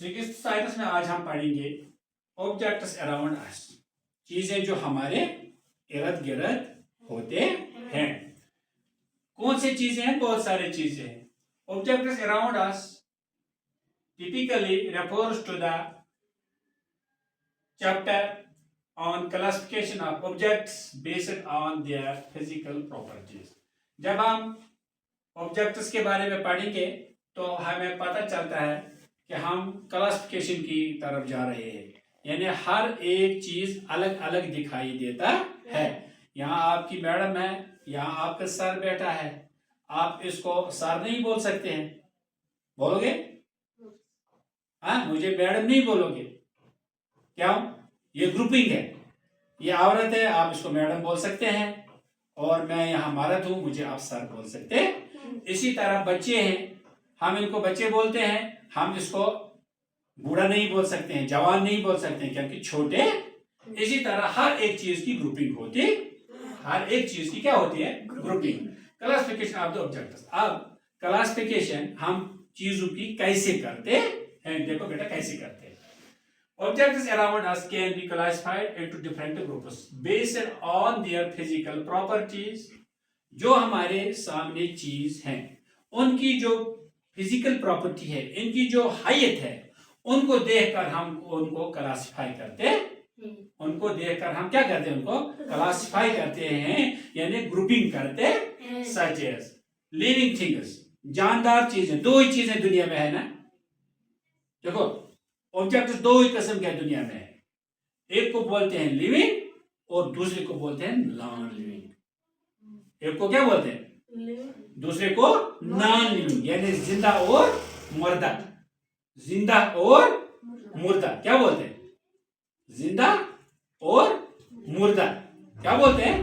Sixth science में आज हम पढ़ेंगे ऑब्जेक्ट्स अराउंड अस, चीजें जो हमारे इर्द गिर्द होते हैं। कौन सी चीजें हैं? बहुत सारी चीजें हैं। Objects around us typically refers to the chapter on classification of objects based on their physical properties। जब हम ऑब्जेक्ट्स के बारे में पढ़ेंगे तो हमें पता चलता है कि हम क्लासिफिकेशन की तरफ जा रहे हैं, यानी हर एक चीज अलग अलग दिखाई देता है। यहाँ आपकी मैडम है, यहाँ आपका सर बैठा है, आप इसको सर नहीं बोल सकते हैं, बोलोगे? हाँ, मुझे मैडम नहीं बोलोगे, क्यों? ये ग्रुपिंग है, ये औरत है, आप इसको मैडम बोल सकते हैं, और मैं यहाँ मर्द हूं, मुझे आप सर बोल सकते हैं। इसी तरह बच्चे हैं, हम इनको बच्चे बोलते हैं, हम इसको बूढ़ा नहीं बोल सकते हैं, जवान नहीं बोल सकते हैं, क्योंकि छोटे। इसी तरह हर एक चीज की ग्रुपिंग होती, हर एक चीज की क्या होती है? Grouping. Classification of the objects. अब क्लासिफिकेशन हम चीजों की कैसे करते हैं, देखो बेटा कैसे करते हैं। Objects around us can be classified into different groups based on their physical properties। जो हमारे सामने चीज हैं, उनकी जो फिजिकल प्रॉपर्टी है, इनकी जो हाइट है, उनको देखकर हम उनको क्लासिफाई करते हैं। उनको देखकर हम क्या करते हैं? उनको क्लासिफाई करते हैं, यानी ग्रुपिंग करते हैं। सच एज लिविंग थिंग्स, जानदार चीजें। दो ही चीजें दुनिया में है ना, देखो ऑब्जेक्ट दो ही किस्म के दुनिया में है, एक को बोलते हैं लिविंग और दूसरे को बोलते हैं नॉन लिविंग। एक को क्या बोलते हैं? दूसरे को नॉन लिविंग, यानी जिंदा और मुर्दा। जिंदा और मुर्दा क्या बोलते हैं? जिंदा और मुर्दा क्या बोलते हैं?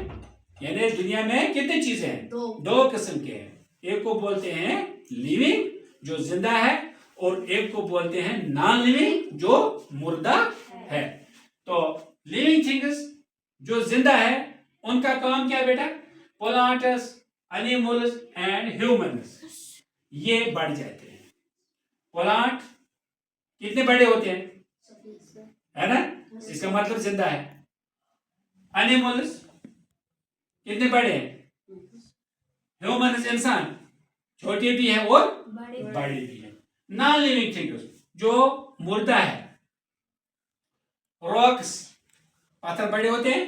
यानी दुनिया में कितनी चीजें हैं? दो किस्म के हैं। एक को बोलते हैं लिविंग जो जिंदा है, और एक को बोलते हैं नॉन लिविंग जो मुर्दा है। तो लिविंग थिंग्स जो जिंदा है, उनका काम क्या है बेटा? प्लांट्स, एनिमल्स एंड ह्यूमंस, ये बढ़ जाते हैं। प्लांट कितने बड़े होते हैं, है ना, इसका मतलब जिंदा है। एनिमल्स कितने बड़े हैं? ह्यूमंस इंसान छोटे भी है और बड़े भी है। नॉन लिविंग थिंग्स जो मुर्दा है, रॉक्स पत्थर बड़े होते हैं,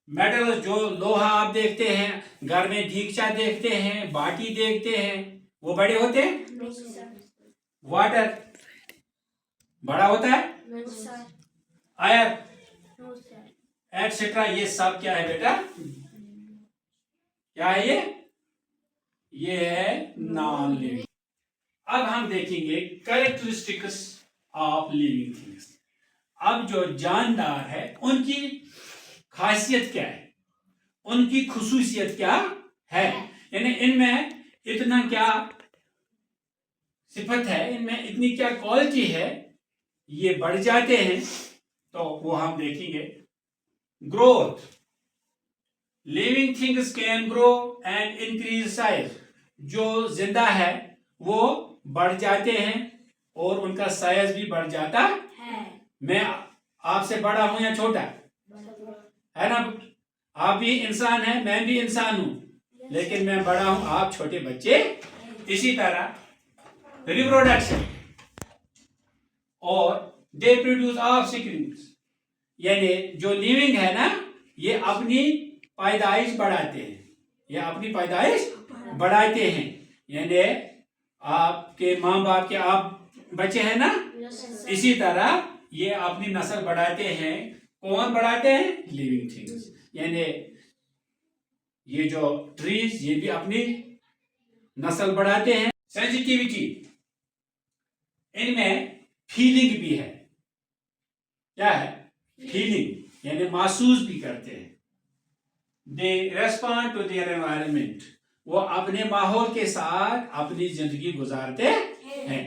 मेटल जो लोहा आप देखते हैं, घर में दीक्षा देखते हैं, बाटी देखते हैं, वो बड़े होते हैं। वाटर बड़ा होता है, आयर एटसेट्रा, ये सब क्या है बेटा? क्या है ये है नॉन लिविंग। अब हम देखेंगे कैरेक्टरिस्टिक्स ऑफ लिविंग थिंग्स। अब जो जानदार है उनकी खासियत क्या है, उनकी खुसूसियत क्या है, यानी इनमें इतना क्या सिफत है, इनमें इतनी क्या क्वालिटी है, ये बढ़ जाते हैं, तो वो हम देखेंगे। Growth, living things can grow and increase size. जो जिंदा है वो बढ़ जाते हैं और उनका साइज भी बढ़ जाता है। मैं आपसे बड़ा हूं या छोटा, है ना? आप भी इंसान हैं, मैं भी इंसान हूं, लेकिन मैं बड़ा हूं, आप छोटे बच्चे। इसी तरह रिप्रोडक्शन और दे प्रोड्यूस ऑफस्प्रिंग्स, यानी जो लिविंग है ना, ये अपनी पैदाइश बढ़ाते हैं, ये अपनी पैदाइश बढ़ाते हैं, यानी आपके माँ बाप के आप बच्चे हैं ना, इसी तरह ये अपनी नस्ल बढ़ाते हैं। कौन बढ़ाते हैं? Living things. यानी ये जो ट्रीज, ये भी अपनी नस्ल बढ़ाते हैं। सेंसिटिविटी, इनमें फीलिंग भी है। क्या है? फीलिंग, यानी महसूस भी करते हैं। दे रेस्पॉन्ड टू देयर एनवायरनमेंट, वो अपने माहौल के साथ अपनी जिंदगी गुजारते हैं।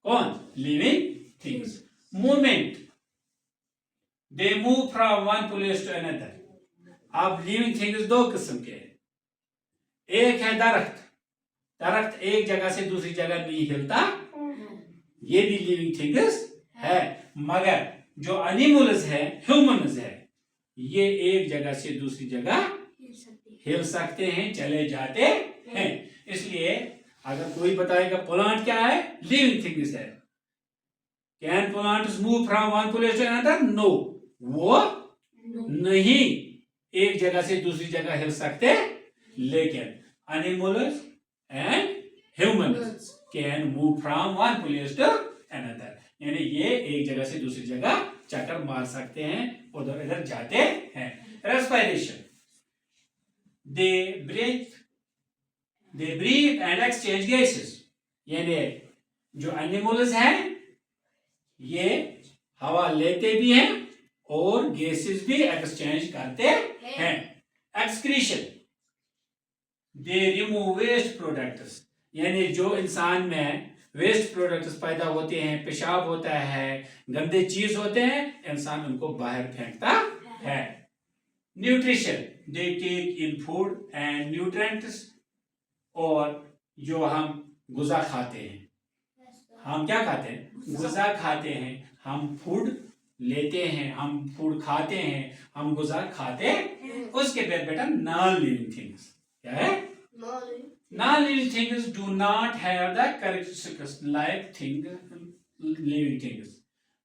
कौन? Living things. Movement, they move from one place to another. अब लिविंग थिंग्स दो किस्म के हैं। एक है दरख्त, दरख्त एक जगह से दूसरी जगह नहीं हिलता ये भी लिविंग थिंग्स है, मगर जो एनिमल्स है, ह्यूमन्स है, ये एक जगह से दूसरी जगह हिल सकते हैं, चले जाते हैं। इसलिए अगर कोई बताएगा प्लांट क्या है, लिविंग थिंग्स है, can plants move from one place to another? No, वो नहीं एक जगह से दूसरी जगह हिल सकते, लेकिन animals and humans can move from one place to another, यानी ये एक जगह से दूसरी जगह चक्कर मार सकते हैं, उधर इधर जाते हैं। Respiration, they breathe and exchange gases, यानी जो एनिमल्स हैं ये हवा लेते भी हैं और गैसेस भी एक्सचेंज करते हैं। Excretion, they remove waste products, यानी जो इंसान में वेस्ट प्रोडक्ट्स पैदा होते हैं, पेशाब होता है, गंदे चीज होते हैं, इंसान उनको बाहर फेंकता है। Nutrition, they take in food and nutrients, और जो हम गुज़ा खाते हैं, हम क्या खाते हैं, गुज़ा खाते हैं, हम फूड लेते हैं, हम फूड खाते हैं, हम गुज़ा खाते हैं, उसके बाद बेटा नॉन लिविंग थिंग्स क्या है, non-living things do not have the characteristics like living things.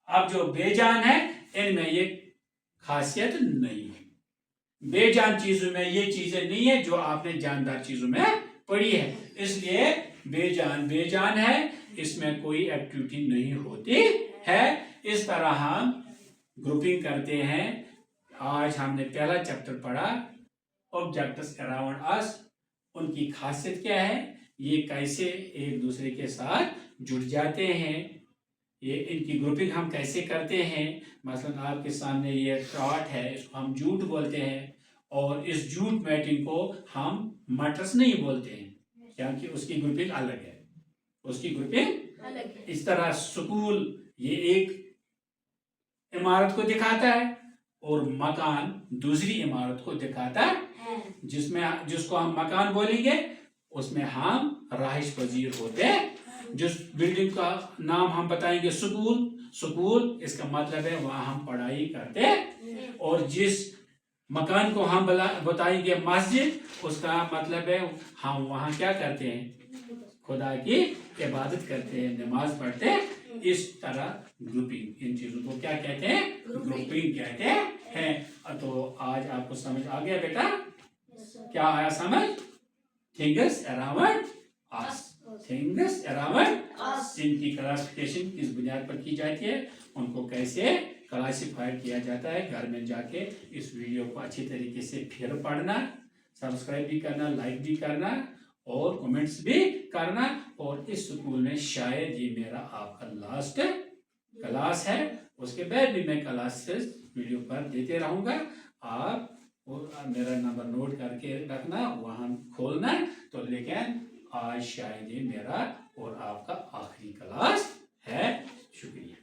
अब जो बेजान है इनमें ये खासियत नहीं है, बेजान चीजों में ये चीजें नहीं है जो आपने जानदार चीजों में पढ़ी है, इसलिए बेजान है, इसमें कोई एक्टिविटी नहीं होती है। इस तरह हम ग्रुपिंग करते हैं। आज हमने पहला चैप्टर पढ़ा, ऑब्जेक्ट्स अराउंड अस, उनकी खासियत क्या है, ये कैसे एक दूसरे के साथ जुड़ जाते हैं, ये इनकी ग्रुपिंग हम कैसे करते हैं। मसलन आपके सामने ये ट्रॉट है, इसको हम जूट बोलते हैं, और इस जूट मैटिंग को हम मटर्स नहीं बोलते हैं, क्योंकि उसकी ग्रुपिंग अलग है, उसकी ग्रुपिंग अलग है। इस तरह स्कूल ये एक इमारत को दिखाता है और मकान दूसरी इमारत को दिखाता है, जिसको हम मकान बोलेंगे उसमें हम रहाइश पजीर होते हैं। जिस बिल्डिंग का नाम हम बताएंगे स्कूल, इसका मतलब है वहां हम पढ़ाई करते हैं, और जिस मकान को हम बताएंगे मस्जिद, उसका मतलब है हम वहां क्या करते हैं, खुदा की इबादत करते हैं, नमाज पढ़ते हैं। इस तरह ग्रुपिंग, इन चीजों को क्या कहते हैं, ग्रुपिंग कहते हैं। तो आज आपको समझ आ गया बेटा, क्या आया समझ, things around us, things around us, इनकी क्लासिफिकेशन किस बुनियाद पर की जाती है, उनको कैसे क्लासिफाई किया जाता है। घर में जाके इस वीडियो को अच्छी तरीके से फिर पढ़ना, सब्सक्राइब भी करना, लाइक भी करना और कमेंट्स भी करना। और इस स्कूल में शायद ये मेरा आपका लास्ट क्लास है, उसके बाद भी मैं क्लासेस वीडियो पर देते रहूँगा। आप मेरा नंबर नोट करके रखना, वहाँ खोलना। तो लेकिन आज शायद ये मेरा और आपका आखिरी क्लास है। शुक्रिया।